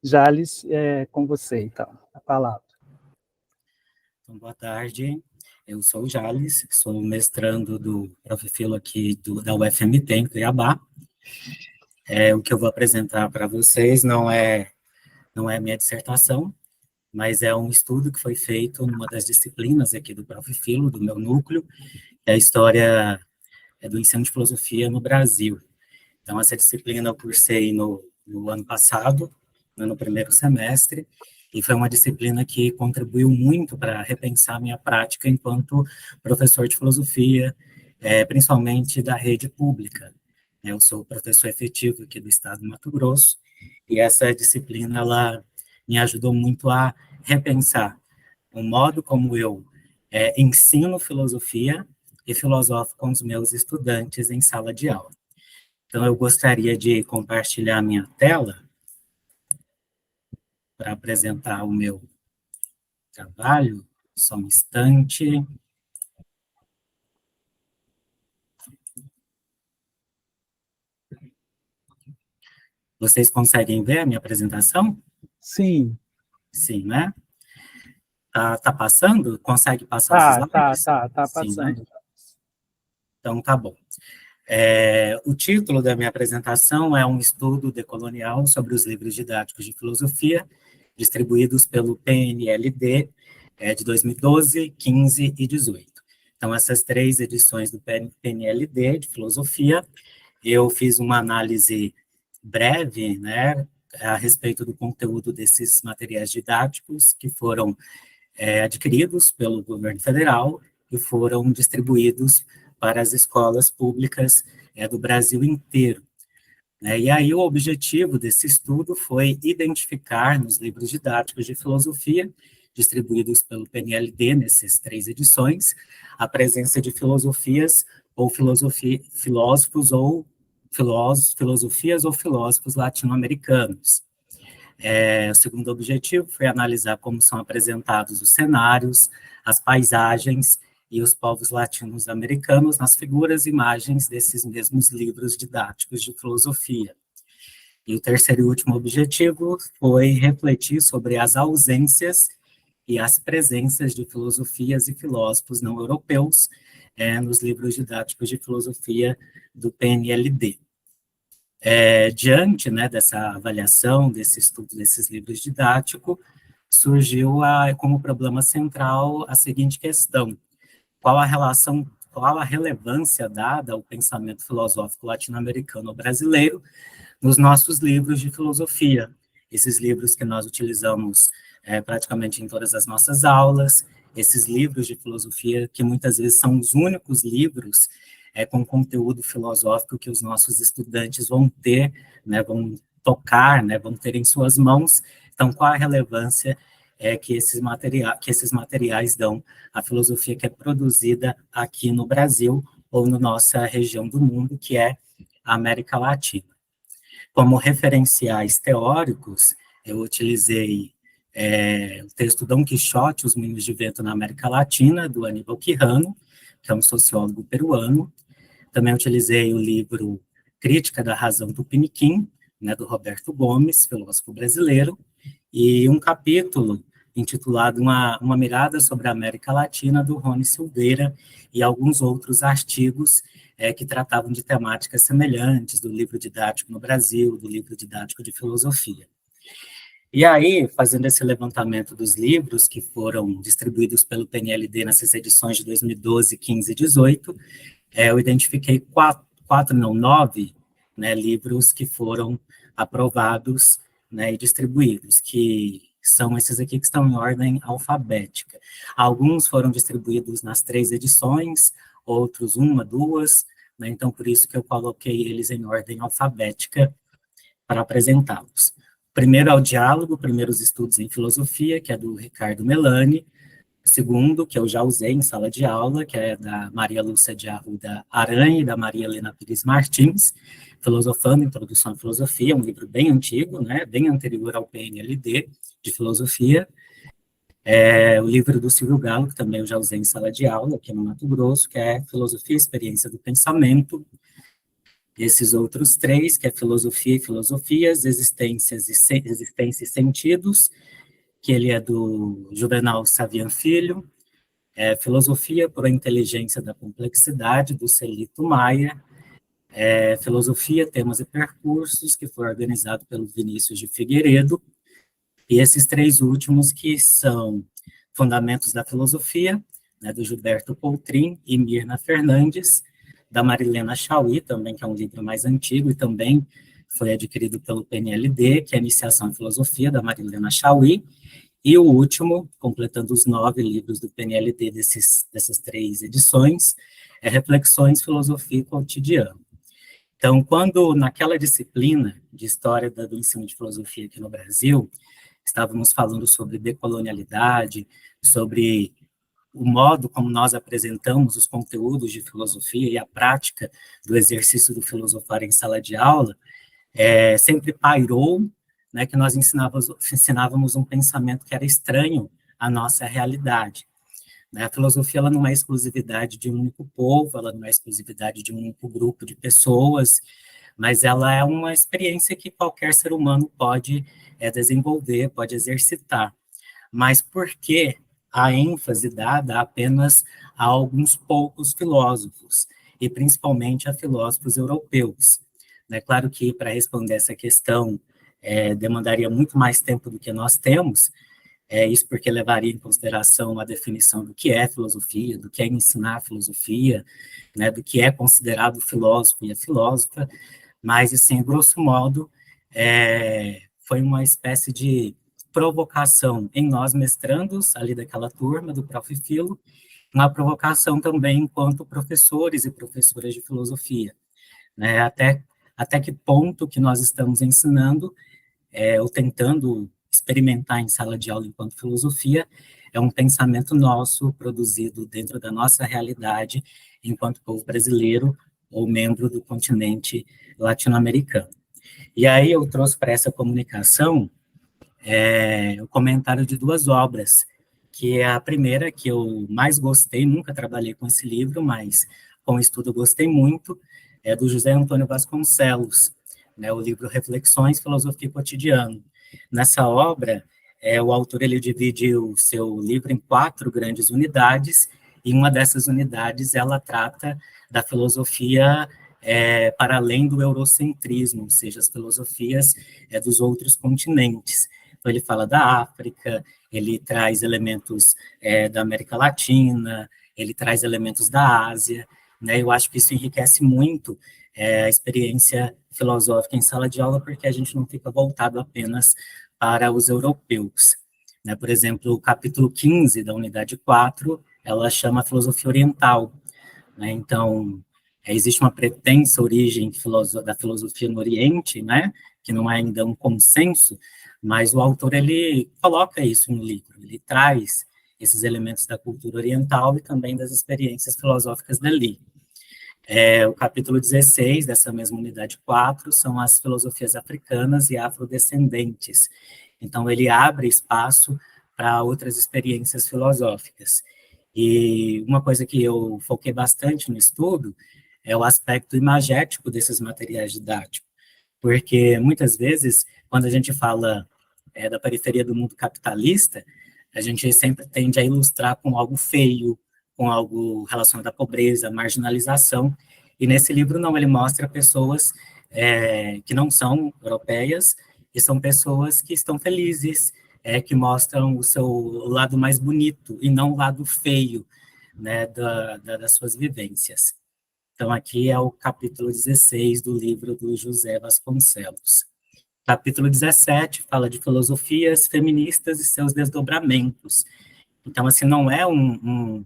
Jales, é com você, então, a palavra. Então, boa tarde, eu sou o Jales, sou mestrando do Profilo aqui da UFMT, em Cuiabá. O que eu vou apresentar para vocês não é minha dissertação, mas é um estudo que foi feito numa das disciplinas aqui do Profilo, do meu núcleo, que é a história do ensino de filosofia no Brasil. Então, essa disciplina eu cursei no ano passado, no primeiro semestre, e foi uma disciplina que contribuiu muito para repensar a minha prática enquanto professor de filosofia, principalmente da rede pública. Eu sou professor efetivo aqui do estado do Mato Grosso, e essa disciplina, ela me ajudou muito a repensar o modo como eu ensino filosofia e filosofo com os meus estudantes em sala de aula. Então, eu gostaria de compartilhar minha tela para apresentar o meu trabalho. Só um instante. Vocês conseguem ver a minha apresentação? Sim. Sim, né? Tá passando? Consegue passar os slides? Tá Sim, passando. né? Então, tá bom. O título da minha apresentação é um estudo decolonial sobre os livros didáticos de filosofia, distribuídos pelo PNLD de 2012, 15 e 18. Então, essas 3 edições do PNLD de filosofia, eu fiz uma análise breve, né, a respeito do conteúdo desses materiais didáticos que foram adquiridos pelo governo federal e foram distribuídos para as escolas públicas do Brasil inteiro. E aí o objetivo desse estudo foi identificar nos livros didáticos de filosofia, distribuídos pelo PNLD nessas 3 edições, a presença de filosofias ou filósofos ou filosofias ou filósofos latino-americanos. O segundo objetivo foi analisar como são apresentados os cenários, as paisagens e os povos latinos-americanos nas figuras e imagens desses mesmos livros didáticos de filosofia. E o terceiro e último objetivo foi refletir sobre as ausências e as presenças de filosofias e filósofos não europeus nos livros didáticos de filosofia do PNLD. Diante, né, dessa avaliação, desse estudo desses livros didáticos, surgiu como problema central a seguinte questão: qual a relevância dada ao pensamento filosófico latino-americano ou brasileiro nos nossos livros de filosofia? Esses livros que nós utilizamos praticamente em todas as nossas aulas, esses livros de filosofia que muitas vezes são os únicos livros com conteúdo filosófico que os nossos estudantes vão ter, né, vão tocar, né, vão ter em suas mãos. Então, qual a relevância que esses materiais dão à filosofia que é produzida aqui no Brasil ou na nossa região do mundo, que é a América Latina? Como referenciais teóricos, eu utilizei o texto Dom Quixote, Os Moinhos de Vento na América Latina, do Aníbal Quijano, que é um sociólogo peruano. Também utilizei o livro Crítica da Razão Tupiniquim, né, do Roberto Gomes, filósofo brasileiro, e um capítulo intitulado Uma Mirada sobre a América Latina, do Rony Silveira, e alguns outros artigos que tratavam de temáticas semelhantes, do livro didático no Brasil, do livro didático de filosofia. E aí, fazendo esse levantamento dos livros que foram distribuídos pelo PNLD nessas edições de 2012, 15 e 18, eu identifiquei 9, né, livros que foram aprovados, né, e distribuídos, que são esses aqui que estão em ordem alfabética. Alguns foram distribuídos nas 3 edições, outros 1, 2, né, então por isso que eu coloquei eles em ordem alfabética para apresentá-los. O primeiro é o Diálogo, Primeiros Estudos em Filosofia, que é do Ricardo Melani. O segundo, que eu já usei em sala de aula, que é da Maria Lúcia de Arruda Aranha e da Maria Helena Pires Martins, Filosofando, Introdução à Filosofia, um livro bem antigo, né, bem anterior ao PNLD, de filosofia. O livro do Silvio Galo, que também eu já usei em sala de aula, aqui no Mato Grosso, que é Filosofia e Experiência do Pensamento. Esses outros três, que é filosofia e filosofias, existência e sentidos, que ele é do Juvenal Savian Filho, filosofia por a inteligência da complexidade, do Celito Maia, filosofia, temas e percursos, que foi organizado pelo Vinícius de Figueiredo, e esses três últimos que são Fundamentos da Filosofia, né, do Gilberto Coutrin e Mirna Fernandes, da Marilena Chauí, também, que é um livro mais antigo, e também foi adquirido pelo PNLD, que é a Iniciação em Filosofia, da Marilena Chauí, e o último, completando os 9 livros do PNLD dessas 3 edições, é Reflexões, Filosofia e Cotidiano. Então, quando naquela disciplina de História do Ensino de Filosofia aqui no Brasil, estávamos falando sobre decolonialidade, sobre o modo como nós apresentamos os conteúdos de filosofia e a prática do exercício do filosofar em sala de aula, sempre pairou, né, que nós ensinávamos um pensamento que era estranho à nossa realidade. Né? A filosofia ela não é exclusividade de um único povo, ela não é exclusividade de um único grupo de pessoas, mas ela é uma experiência que qualquer ser humano pode desenvolver, pode exercitar. Mas por que a ênfase dada apenas a alguns poucos filósofos, e principalmente a filósofos europeus? É claro que, para responder essa questão, demandaria muito mais tempo do que nós temos, isso porque levaria em consideração a definição do que é filosofia, do que é ensinar filosofia, né, do que é considerado filósofo e a filósofa, mas, assim, grosso modo, foi uma espécie de provocação em nós mestrandos, ali daquela turma do Prof. Filo, uma provocação também enquanto professores e professoras de filosofia, né, até que ponto que nós estamos ensinando, ou tentando experimentar em sala de aula enquanto filosofia, é um pensamento nosso, produzido dentro da nossa realidade, enquanto povo brasileiro, ou membro do continente latino-americano. E aí eu trouxe para essa comunicação o comentário de 2 obras, que é a primeira que eu mais gostei, nunca trabalhei com esse livro, mas com o estudo eu gostei muito, é do José Antônio Vasconcelos, né, o livro Reflexões, Filosofia e Cotidiano. Nessa obra, o autor ele divide o seu livro em 4 grandes unidades, e uma dessas unidades ela trata da filosofia para além do eurocentrismo, ou seja, as filosofias dos outros continentes. Então, ele fala da África, ele traz elementos da América Latina, ele traz elementos da Ásia, né? Eu acho que isso enriquece muito a experiência filosófica em sala de aula, porque a gente não fica voltado apenas para os europeus. Né? Por exemplo, o capítulo 15 da unidade 4, ela chama Filosofia Oriental. Né? Então, existe uma pretensa origem da filosofia no Oriente, né? Que não é ainda um consenso, mas o autor ele coloca isso no livro, ele traz esses elementos da cultura oriental e também das experiências filosóficas dali. O capítulo 16 dessa mesma unidade 4 são as filosofias africanas e afrodescendentes. Então, ele abre espaço para outras experiências filosóficas. E uma coisa que eu foquei bastante no estudo é o aspecto imagético desses materiais didáticos, porque muitas vezes, quando a gente fala da periferia do mundo capitalista, a gente sempre tende a ilustrar com algo feio, com algo relacionado à pobreza, marginalização, e nesse livro não, ele mostra pessoas que não são europeias, e são pessoas que estão felizes, que mostram o seu lado mais bonito, e não o lado feio, né, das suas vivências. Então, aqui é o capítulo 16 do livro do José Vasconcelos. Capítulo 17 fala de filosofias feministas e seus desdobramentos. Então, assim, não é um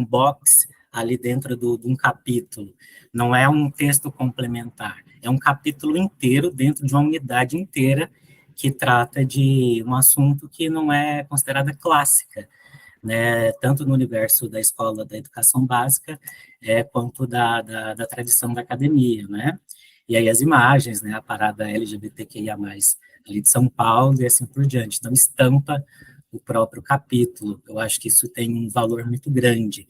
box ali dentro de um capítulo, não é um texto complementar, é um capítulo inteiro dentro de uma unidade inteira que trata de um assunto que não é considerada clássica, né, tanto no universo da escola da educação básica, quanto da tradição da academia, né? E aí as imagens, né, a parada LGBTQIA+, ali de São Paulo e assim por diante. Então, estampa o próprio capítulo. Eu acho que isso tem um valor muito grande.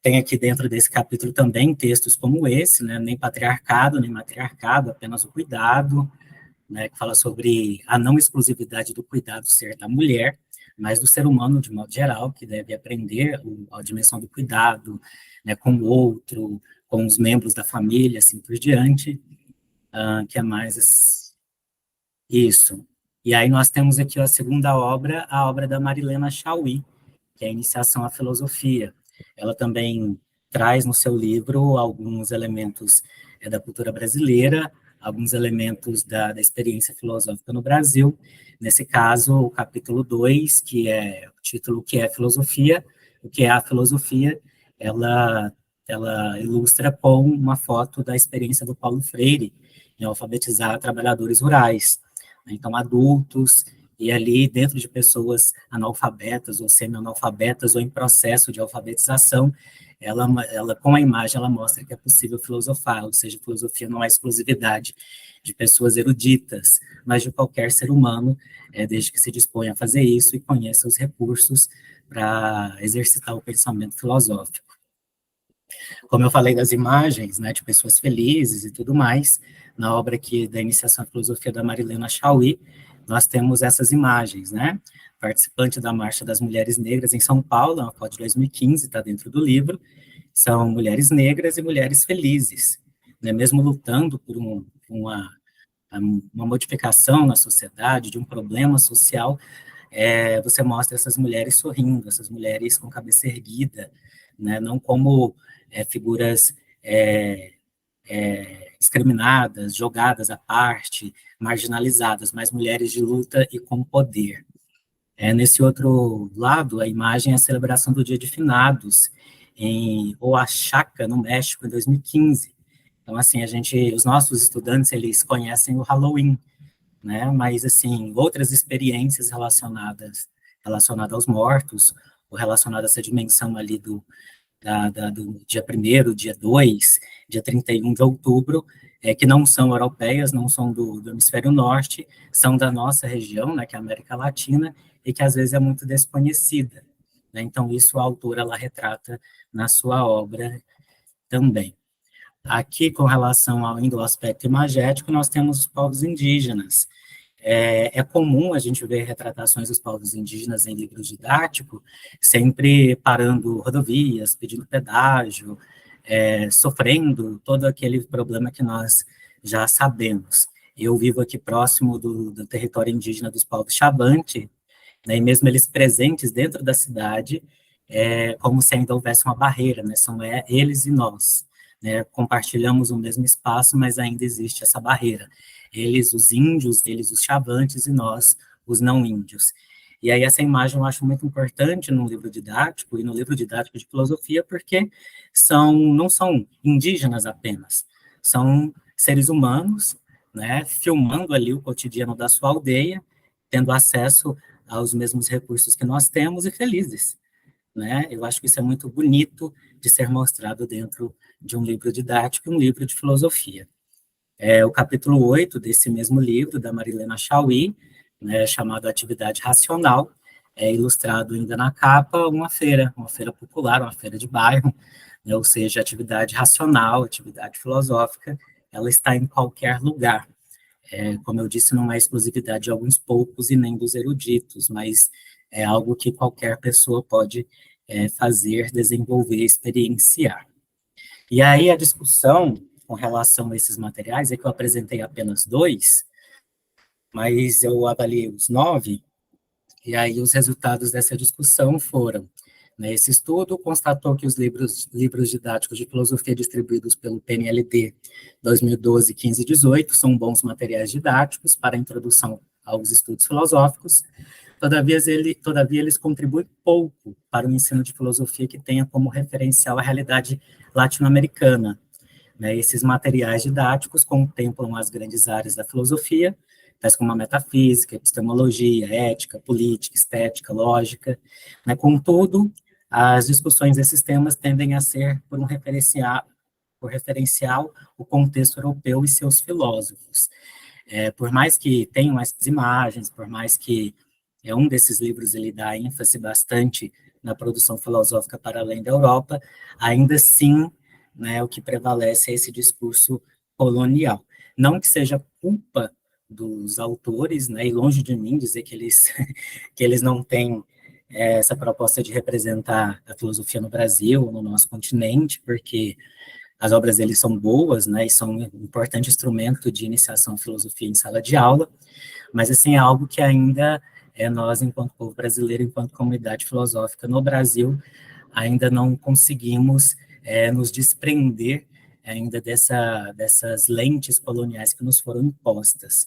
Tem aqui dentro desse capítulo também textos como esse, né, nem patriarcado, nem matriarcado, apenas o cuidado, né, que fala sobre a não exclusividade do cuidado ser da mulher, mas do ser humano de modo geral, que deve aprender a dimensão do cuidado, né, com o outro, com os membros da família, assim por diante, que é mais isso. E aí nós temos aqui a segunda obra, a obra da Marilena Chaui, que é a Iniciação à Filosofia. Ela também traz no seu livro alguns elementos da cultura brasileira, alguns elementos da experiência filosófica no Brasil. Nesse caso, o capítulo 2, que é o título que é Filosofia, o que é a filosofia, ela ilustra com uma foto da experiência do Paulo Freire em alfabetizar trabalhadores rurais. Então, adultos, e ali dentro de pessoas analfabetas ou semi-analfabetas ou em processo de alfabetização, ela com a imagem, ela mostra que é possível filosofar, ou seja, filosofia não é exclusividade de pessoas eruditas, mas de qualquer ser humano, desde que se disponha a fazer isso e conheça os recursos para exercitar o pensamento filosófico. Como eu falei das imagens, né, de pessoas felizes e tudo mais, na obra aqui da Iniciação à Filosofia da Marilena Chaui, nós temos essas imagens, né? Participante da Marcha das Mulheres Negras em São Paulo, uma foto de 2015, está dentro do livro, são mulheres negras e mulheres felizes, né? Mesmo lutando por uma modificação na sociedade, de um problema social, você mostra essas mulheres sorrindo, essas mulheres com cabeça erguida, né? Não como figuras discriminadas, jogadas à parte, marginalizadas, mas mulheres de luta e com poder. Nesse outro lado, a imagem é a celebração do Dia de Finados, em Oaxaca, no México, em 2015. Então, assim, os nossos estudantes, eles conhecem o Halloween, né? Mas, assim, outras experiências relacionadas aos mortos, ou relacionadas a essa dimensão ali do dia 1º, dia 2, dia 31 de outubro, que não são europeias, não são do hemisfério norte, são da nossa região, né, que é a América Latina, e que às vezes é muito desconhecida, né? Então, isso a autora ela retrata na sua obra também. Aqui, com relação ainda ao aspecto imagético, nós temos os povos indígenas. É comum a gente ver retratações dos povos indígenas em livros didáticos, sempre parando rodovias, pedindo pedágio, sofrendo todo aquele problema que nós já sabemos. Eu vivo aqui próximo do território indígena dos povos Xavante, né, e mesmo eles presentes dentro da cidade, como se ainda houvesse uma barreira, né, são eles e nós, né, compartilhamos o mesmo espaço, mas ainda existe essa barreira. Eles, os índios, eles, os Xavantes, e nós, os não índios. E aí essa imagem eu acho muito importante no livro didático e no livro didático de filosofia, porque não são indígenas apenas, são seres humanos, né, filmando ali o cotidiano da sua aldeia, tendo acesso aos mesmos recursos que nós temos e felizes, né? Eu acho que isso é muito bonito de ser mostrado dentro de um livro didático, um livro de filosofia. O capítulo 8 desse mesmo livro, da Marilena Chaui, né, chamado Atividade Racional, é ilustrado ainda na capa uma feira popular, uma feira de bairro, né, ou seja, atividade racional, atividade filosófica, ela está em qualquer lugar. Como eu disse, não é exclusividade de alguns poucos e nem dos eruditos, mas é algo que qualquer pessoa pode fazer, desenvolver, experienciar. E aí a discussão com relação a esses materiais é que eu apresentei apenas 2, mas eu avaliei os 9, e aí os resultados dessa discussão foram, né, esse estudo constatou que os livros didáticos de filosofia distribuídos pelo PNLD 2012, 15 e 18 são bons materiais didáticos para a introdução aos estudos filosóficos, todavia eles contribuem pouco para o ensino de filosofia que tenha como referencial a realidade latino-americana, né? Esses materiais didáticos contemplam as grandes áreas da filosofia, tais como a metafísica, epistemologia, ética, política, estética, lógica, né? Contudo, as discussões desses temas tendem a ser por referencial o contexto europeu e seus filósofos. Por mais que tenham essas imagens, por mais que um desses livros ele dá ênfase bastante na produção filosófica para além da Europa, ainda assim, né, o que prevalece é esse discurso colonial. Não que seja culpa dos autores, né, e longe de mim dizer que eles, que eles não têm essa proposta de representar a filosofia no Brasil, no nosso continente, porque as obras deles são boas, né, e são um importante instrumento de iniciação à filosofia em sala de aula, mas, assim, é algo que ainda nós, enquanto povo brasileiro, enquanto comunidade filosófica no Brasil, ainda não conseguimos nos desprender ainda dessas lentes coloniais que nos foram impostas.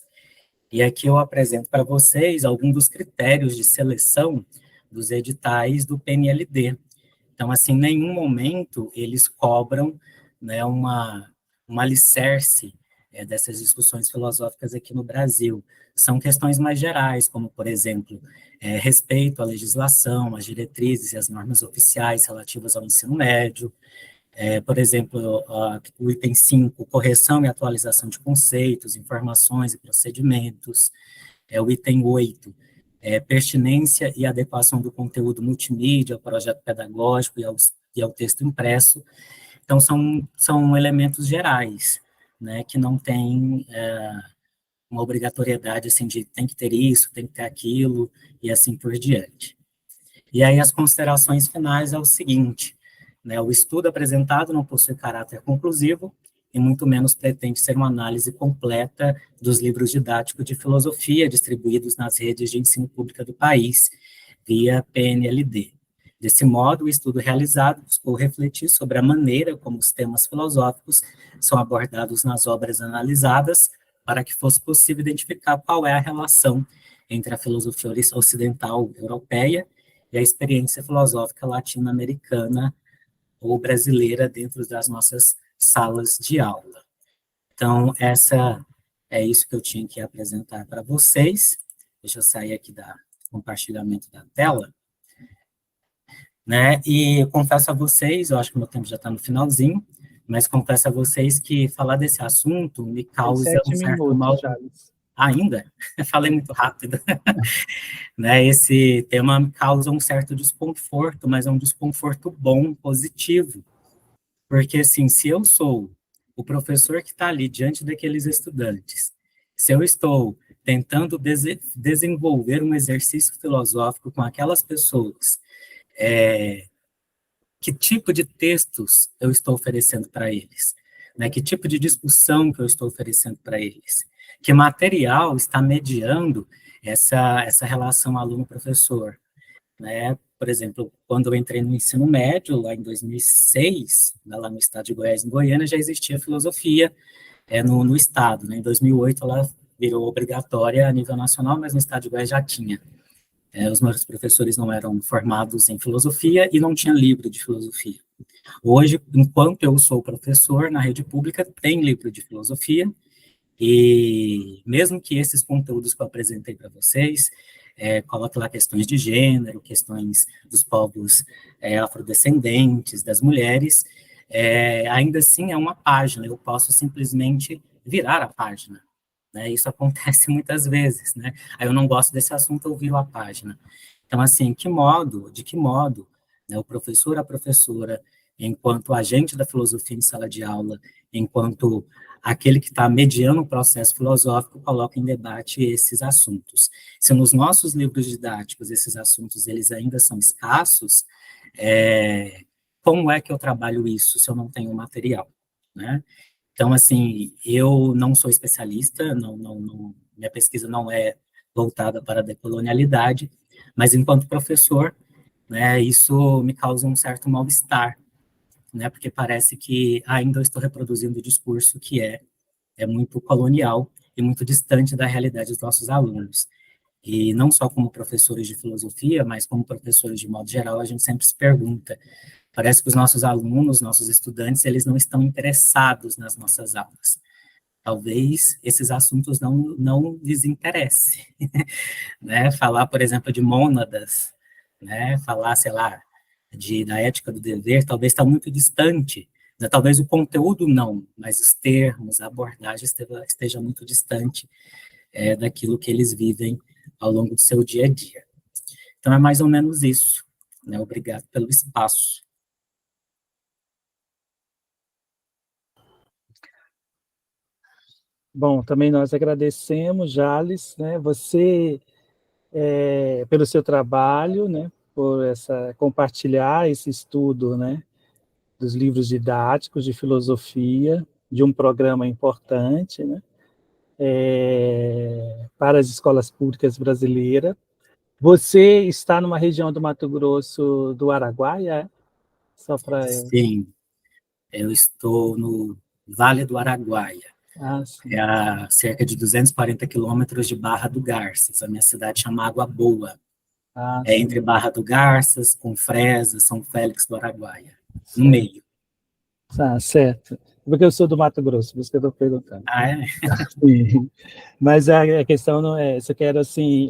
E aqui eu apresento para vocês alguns dos critérios de seleção dos editais do PNLD. Então, assim, em nenhum momento eles cobram, né, uma alicerce dessas discussões filosóficas aqui no Brasil. São questões mais gerais, como, por exemplo, respeito à legislação, às diretrizes e às normas oficiais relativas ao ensino médio. Por exemplo, o item 5, correção e atualização de conceitos, informações e procedimentos. O item 8, pertinência e adequação do conteúdo multimídia ao projeto pedagógico e ao texto impresso. Então, são elementos gerais, né, que não têm uma obrigatoriedade, assim, de tem que ter isso, tem que ter aquilo, e assim por diante. E aí, as considerações finais é o seguinte, né, o estudo apresentado não possui caráter conclusivo, e muito menos pretende ser uma análise completa dos livros didáticos de filosofia distribuídos nas redes de ensino pública do país, via PNLD. Desse modo, o estudo realizado buscou refletir sobre a maneira como os temas filosóficos são abordados nas obras analisadas, para que fosse possível identificar qual é a relação entre a filosofia ocidental europeia e a experiência filosófica latino-americana ou brasileira dentro das nossas salas de aula. Então, é isso que eu tinha que apresentar para vocês. Deixa eu sair aqui do compartilhamento da tela. Né? E eu confesso a vocês, eu acho que o meu tempo já está no finalzinho, mas confesso a vocês que falar desse assunto me causa um certo mal... Ainda? Falei muito rápido. Né? Esse tema me causa um certo desconforto, mas é um desconforto bom, positivo. Porque, assim, se eu sou o professor que está ali diante daqueles estudantes, se eu estou tentando desenvolver um exercício filosófico com aquelas pessoas, que tipo de textos eu estou oferecendo para eles? Né? Que tipo de discussão que eu estou oferecendo para eles? Que material está mediando essa relação aluno-professor? Né? Por exemplo, quando eu entrei no ensino médio, lá em 2006, lá no estado de Goiás, em Goiânia, já existia filosofia no estado. Né? Em 2008, ela virou obrigatória a nível nacional, mas no estado de Goiás já tinha. Os meus professores não eram formados em filosofia e não tinha livro de filosofia. Hoje, enquanto eu sou professor na rede pública, tem livro de filosofia, e mesmo que esses conteúdos que eu apresentei para vocês, coloque lá questões de gênero, questões dos povos afrodescendentes, das mulheres, ainda assim é uma página, eu posso simplesmente virar a página. Né, isso acontece muitas vezes, né? Aí eu não gosto desse assunto, eu viro a página. Então, assim, de que modo, né, o professor, a professora, enquanto agente da filosofia em sala de aula, enquanto aquele que está mediando o processo filosófico, coloca em debate esses assuntos. Se nos nossos livros didáticos esses assuntos eles ainda são escassos, como é que eu trabalho isso se eu não tenho material, né? Então, assim, eu não sou especialista, minha pesquisa não é voltada para a decolonialidade, mas enquanto professor, né, isso me causa um certo mal-estar, né, porque parece que ainda eu estou reproduzindo o discurso que é muito colonial e muito distante da realidade dos nossos alunos. E não só como professores de filosofia, mas como professores de modo geral, a gente sempre se pergunta, parece que os nossos alunos, nossos estudantes, eles não estão interessados nas nossas aulas. Talvez esses assuntos não lhes interessem. Né? Falar, por exemplo, de mônadas, né? Falar, sei lá, da ética do dever, talvez está muito distante. Né? Talvez o conteúdo não, mas os termos, a abordagem esteja muito distante daquilo que eles vivem ao longo do seu dia a dia. Então, é mais ou menos isso. né? Obrigado pelo espaço. Bom, também nós agradecemos, Jales, né, você pelo seu trabalho, né, por compartilhar esse estudo, né, dos livros didáticos de filosofia, de um programa importante, né, para as escolas públicas brasileiras. Você está numa região do Mato Grosso do Araguaia? Só para Sim, eu estou no Vale do Araguaia, é sim. a cerca de 240 quilômetros de Barra do Garças. A minha cidade chama Água Boa. É entre Sim. Barra do Garças, Confresa, São Félix do Araguaia, no Certo. meio. Certo. Porque eu sou do Mato Grosso, por isso que eu estou perguntando. Ah, é? Sim. Mas a questão não é essa, eu quero assim,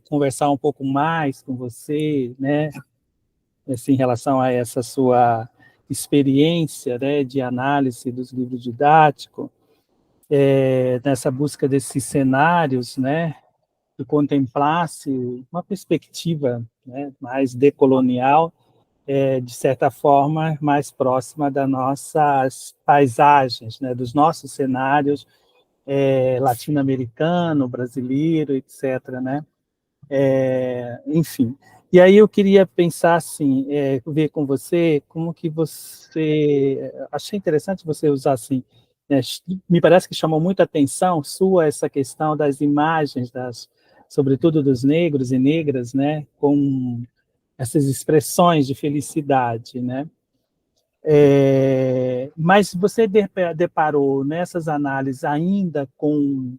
conversar um pouco mais com você, né, assim, em relação a essa sua experiência, né, de análise dos livros didáticos, nessa busca desses cenários, né, que contemplasse uma perspectiva, né, mais decolonial, de certa forma, mais próxima das nossas paisagens, né, dos nossos cenários latino-americano, brasileiro, etc., né? Enfim. E aí eu queria pensar assim, ver com você como que você... Achei interessante você usar assim, né, me parece que chamou muita atenção sua essa questão das imagens, sobretudo dos negros e negras, né, com essas expressões de felicidade, né? Mas você deparou nessas análises ainda com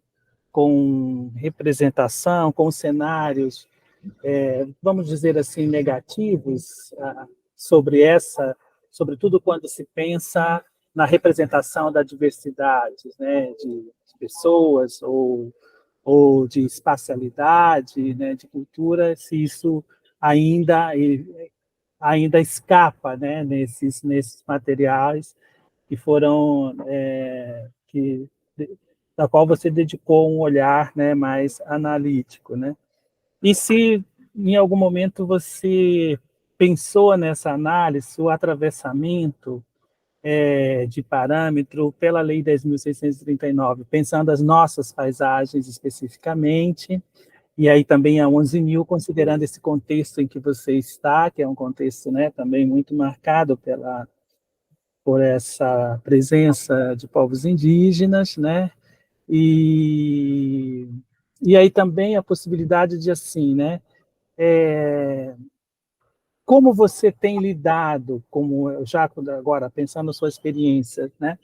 representação, com cenários, vamos dizer assim, negativos sobre sobretudo quando se pensa na representação da diversidade, né, de pessoas ou de espacialidade, né, de cultura, se isso ainda ainda escapa, né, nesses materiais que foram da qual você dedicou um olhar, né, mais analítico, né? E se em algum momento você pensou nessa análise, o atravessamento de parâmetro pela Lei 10.639, pensando as nossas paisagens especificamente, e aí também a 11.000, considerando esse contexto em que você está, que é um contexto, né, também muito marcado por essa presença de povos indígenas, né, e, e aí também a possibilidade de, assim, né, como você tem lidado, como já agora pensando na sua experiência, né,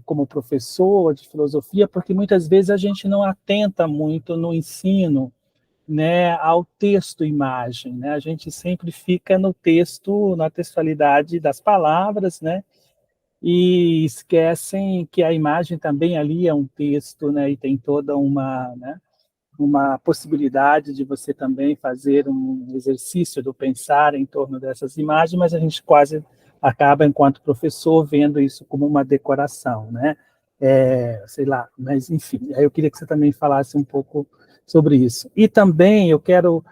como professor de filosofia, porque muitas vezes a gente não atenta muito no ensino, né, ao texto-imagem, né? A gente sempre fica no texto, na textualidade das palavras, né? E esquecem que a imagem também ali é um texto, né? E tem toda né, uma possibilidade de você também fazer um exercício do pensar em torno dessas imagens, mas a gente quase acaba, enquanto professor, vendo isso como uma decoração, né? Sei lá, mas enfim, aí eu queria que você também falasse um pouco sobre isso. E também eu quero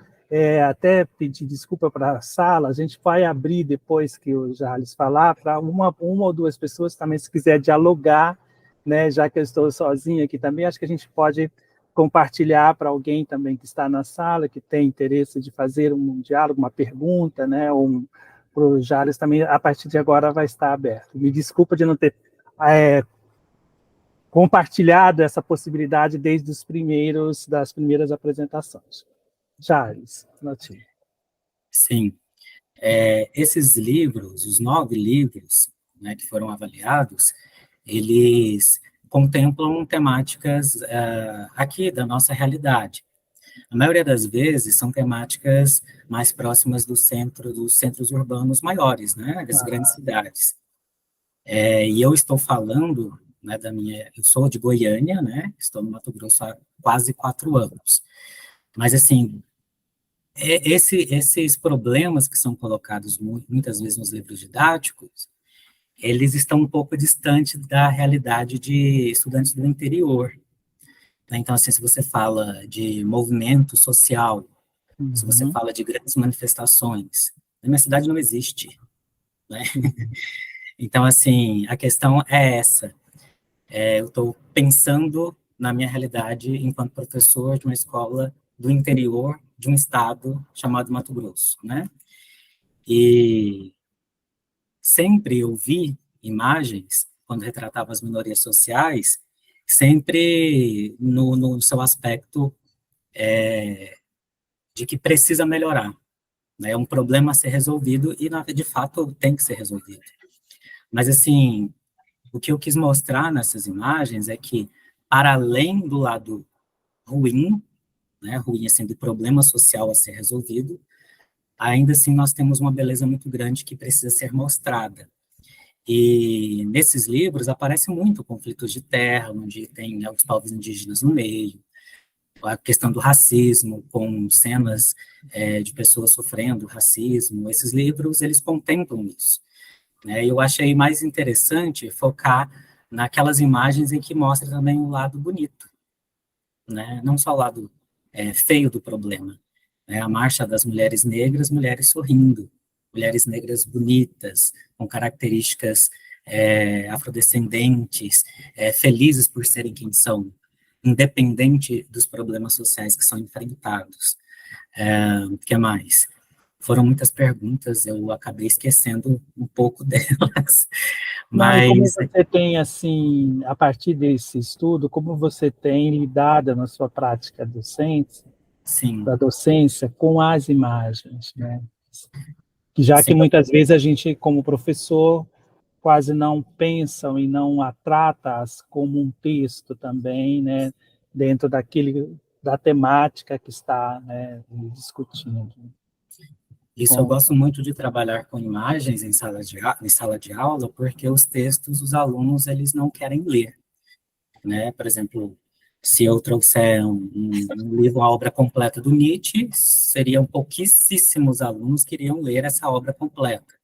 até pedir desculpa para a sala, a gente vai abrir depois que o Jales falar, para uma ou duas pessoas também, se quiser dialogar, né, já que eu estou sozinha aqui também, acho que a gente pode compartilhar para alguém também que está na sala, que tem interesse de fazer um diálogo, uma pergunta, né, para o Jales também, a partir de agora vai estar aberto. Me desculpa de não ter compartilhado essa possibilidade desde das primeiras apresentações. Jales, Natinho. Sim. Esses livros, os 9 livros, né, que foram avaliados, eles contemplam temáticas aqui da nossa realidade. A maioria das vezes são temáticas mais próximas dos centros urbanos maiores, né, das grandes cidades. E eu estou falando, né, eu sou de Goiânia, né, estou no Mato Grosso há quase 4 anos. Mas, assim, esses problemas que são colocados muitas vezes nos livros didáticos, eles estão um pouco distantes da realidade de estudantes do interior. Né? Então, assim, se você fala de movimento social, Se você fala de grandes manifestações, na minha cidade não existe, né? Então, assim, a questão é essa. Eu estou pensando na minha realidade enquanto professor de uma escola do interior de um estado chamado Mato Grosso, né? E sempre eu vi imagens, quando retratava as minorias sociais, sempre no seu aspecto de que precisa melhorar, né? É um problema a ser resolvido e, de fato, tem que ser resolvido. Mas, assim, o que eu quis mostrar nessas imagens é que, para além do lado ruim, né, ruim assim, do problema social a ser resolvido, ainda assim nós temos uma beleza muito grande que precisa ser mostrada. E nesses livros aparece muito conflitos de terra, onde tem, né, os povos indígenas no meio, a questão do racismo, com cenas de pessoas sofrendo racismo. Esses livros, eles contemplam isso, né? E eu achei mais interessante focar naquelas imagens em que mostra também o lado bonito, né? Não só o lado feio do problema, né? A marcha das mulheres negras, mulheres sorrindo, mulheres negras bonitas, com características afrodescendentes, felizes por serem quem são, independente dos problemas sociais que são enfrentados. O que mais? Foram muitas perguntas, eu acabei esquecendo um pouco delas, Não, e como mas você tem, assim, a partir desse estudo, como você tem lidado na sua prática docente, sim, da docência com as imagens, né? Que já que sim, muitas vezes a gente, como professor, quase não pensa e não a trata como um texto também, né? Dentro da temática que está, né, discutindo. isso eu Com, gosto muito de trabalhar com imagens em sala de aula, porque os textos, os alunos, eles não querem ler, né? Por exemplo, se eu trouxer um livro, uma obra completa do Nietzsche, seriam pouquíssimos alunos que iriam ler essa obra completa.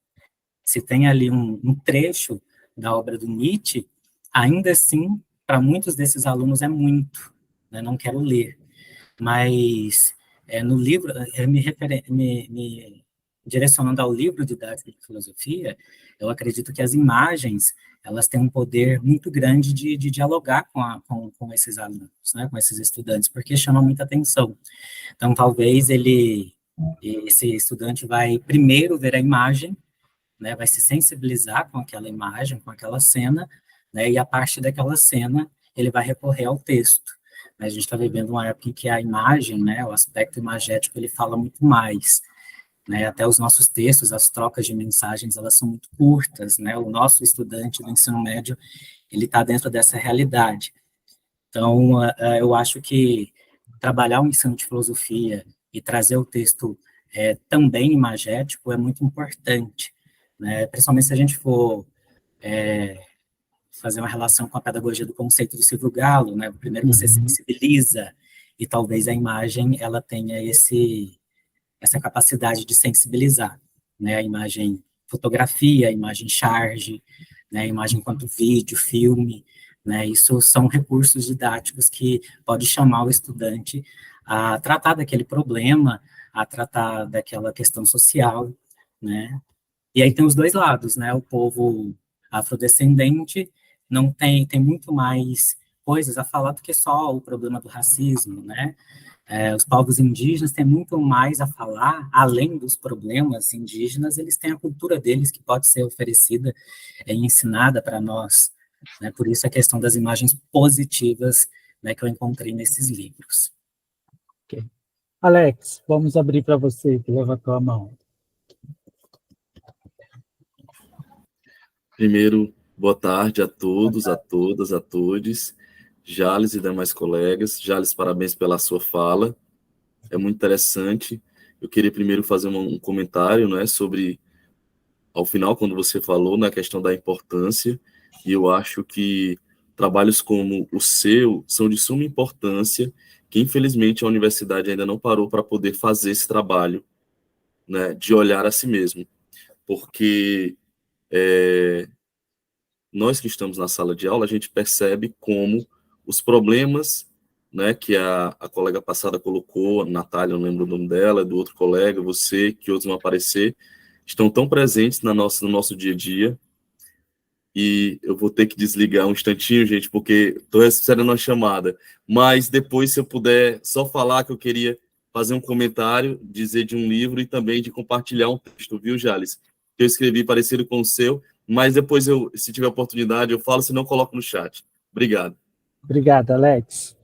Se tem ali um trecho da obra do Nietzsche, ainda assim, para muitos desses alunos é muito, né? Não quero ler. Mas no livro, me direcionando ao livro didático de filosofia, eu acredito que as imagens, elas têm um poder muito grande de dialogar com esses alunos, né, com esses estudantes, porque chama muita atenção. Então, talvez esse estudante vai primeiro ver a imagem, né, vai se sensibilizar com aquela imagem, com aquela cena, né, e a partir daquela cena ele vai recorrer ao texto. A gente está vivendo uma época em que a imagem, né, o aspecto imagético, ele fala muito mais, né, até os nossos textos, as trocas de mensagens, elas são muito curtas, né, o nosso estudante do ensino médio, ele está dentro dessa realidade. Então, eu acho que trabalhar o ensino de filosofia e trazer o texto também imagético é muito importante, né, principalmente se a gente for fazer uma relação com a pedagogia do conceito do Silvio Galo, né? Primeiro você sensibiliza e talvez a imagem ela tenha essa capacidade de sensibilizar, né? A imagem fotografia, a imagem charge, né? A imagem enquanto vídeo, filme, né? Isso são recursos didáticos que pode chamar o estudante a tratar daquele problema, a tratar daquela questão social, né? E aí tem os dois lados, né? O povo afrodescendente não tem muito mais coisas a falar do que só o problema do racismo, né? Os povos indígenas têm muito mais a falar, além dos problemas indígenas, eles têm a cultura deles que pode ser oferecida e ensinada para nós, né? Por isso a questão das imagens positivas, né, que eu encontrei nesses livros. okay. Alex, vamos abrir para você, que levantou a mão. Primeiro, boa tarde a todos, a todas, a todos. Jales e demais colegas. Jales, parabéns pela sua fala. É muito interessante. Eu queria primeiro fazer um comentário, né, sobre, ao final, quando você falou na questão da importância, e eu acho que trabalhos como o seu são de suma importância, que infelizmente a universidade ainda não parou para poder fazer esse trabalho, né, de olhar a si mesmo. Porque nós que estamos na sala de aula, a gente percebe como os problemas né, que a colega passada colocou, a Natália, não lembro o nome dela, do outro colega, você, que outros vão aparecer, estão tão presentes no nosso dia a dia. E eu vou ter que desligar um instantinho, gente, porque estou recebendo uma chamada. Mas depois, se eu puder só falar que eu queria fazer um comentário, dizer de um livro e também de compartilhar um texto, viu, Jales? Que eu escrevi parecido com o seu, mas depois, se tiver oportunidade, eu falo, se não, coloco no chat. Obrigado. Obrigado, Alex.